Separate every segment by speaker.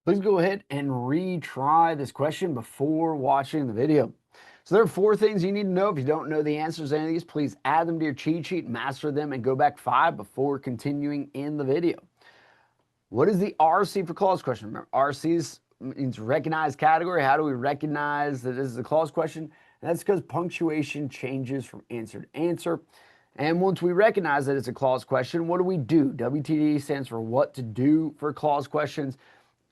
Speaker 1: Please go ahead and retry this question before watching the video. So there are 4 things you need to know. If you don't know the answers to any of these, please add them to your cheat sheet, master them, and go back 5 before continuing in the video. What is the RC for clause question? Remember, RC means recognized category. How do we recognize that this is a clause question? And that's because punctuation changes from answer to answer. And once we recognize that it's a clause question, what do we do? WTD stands for what to do for clause questions.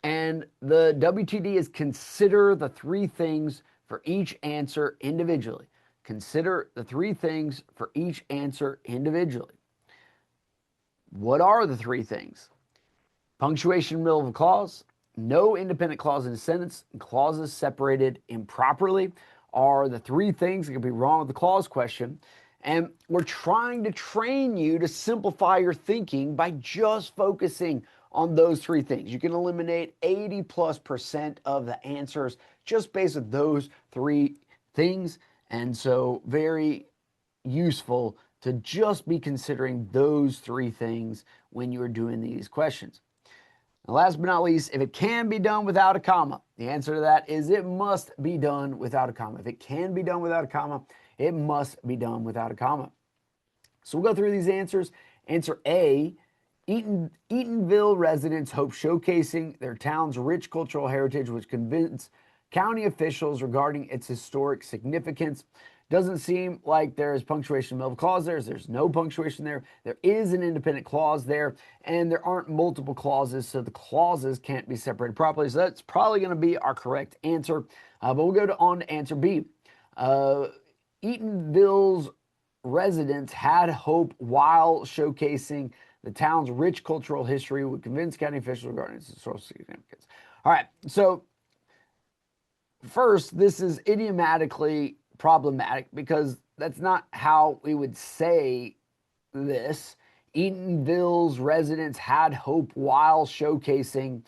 Speaker 1: And the WTD is consider the 3 things for each answer individually. Consider the 3 things for each answer individually. What are the 3 things? Punctuation in the middle of a clause, no independent clause in a sentence, and clauses separated improperly are the 3 things that can be wrong with the clause question. And we're trying to train you to simplify your thinking by just focusing on those 3 things. You can eliminate 80+% of the answers just based on those 3 things. And so very useful to just be considering those 3 things when you're doing these questions. And last but not least, if it can be done without a comma, the answer to that is it must be done without a comma. If it can be done without a comma, it must be done without a comma. So we'll go through these answers. Answer A, Eatonville residents hope showcasing their town's rich cultural heritage would convince county officials regarding its historic significance. Doesn't seem like there is punctuation in the middle of a clause there. There's no punctuation there. There is an independent clause there, and there aren't multiple clauses, so the clauses can't be separated properly. So that's probably going to be our correct answer. But we'll go on to answer B. Eatonville's residents had hope while showcasing the town's rich cultural history would convince county officials regarding its historical significance. All right, so first, this is idiomatically problematic because that's not how we would say this. Eatonville's residents had hope while showcasing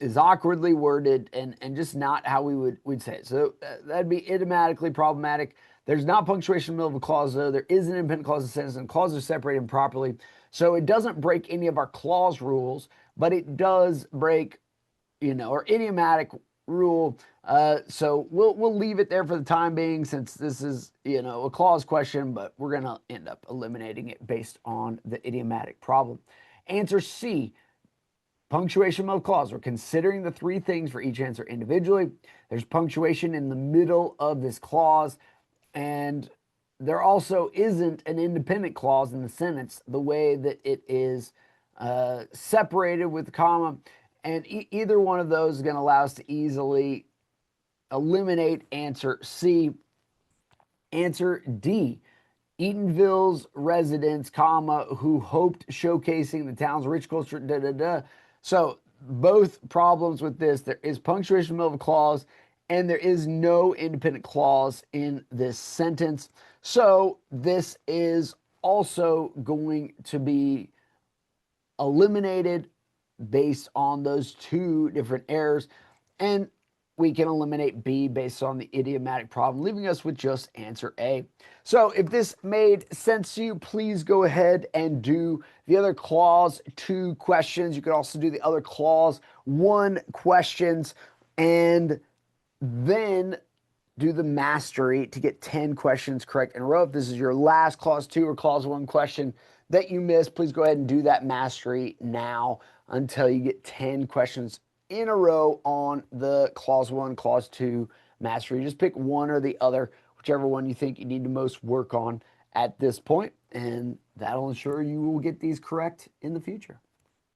Speaker 1: is awkwardly worded and just not how we'd say it. So that'd be idiomatically problematic. There's not punctuation in the middle of a clause, though. There is an independent clause in a sentence, and clauses are separated improperly. So it doesn't break any of our clause rules, but it does break, our idiomatic rule. So we'll leave it there for the time being, since this is, a clause question, but we're going to end up eliminating it based on the idiomatic problem. Answer C, punctuation of clause. We're considering the 3 things for each answer individually. There's punctuation in the middle of this clause, and there also isn't an independent clause in the sentence the way that it is separated with the comma. And either one of those is going to allow us to easily eliminate answer C. Answer D, Eatonville's residents, comma, who hoped showcasing the town's rich culture, So both problems with this, there is punctuation in the middle of a clause, and there is no independent clause in this sentence. So this is also going to be eliminated based on those 2 different errors. And we can eliminate B based on the idiomatic problem, leaving us with just answer A. So if this made sense to you, please go ahead and do the other clause 2 questions. You could also do the other clause 1 questions, and then do the mastery to get 10 questions correct in a row. If this is your last clause 2 or clause 1 question that you missed, please go ahead and do that mastery now until you get 10 questions in a row on the clause 1, clause 2 mastery. Just pick one or the other, whichever one you think you need to most work on at this point, and that'll ensure you will get these correct in the future.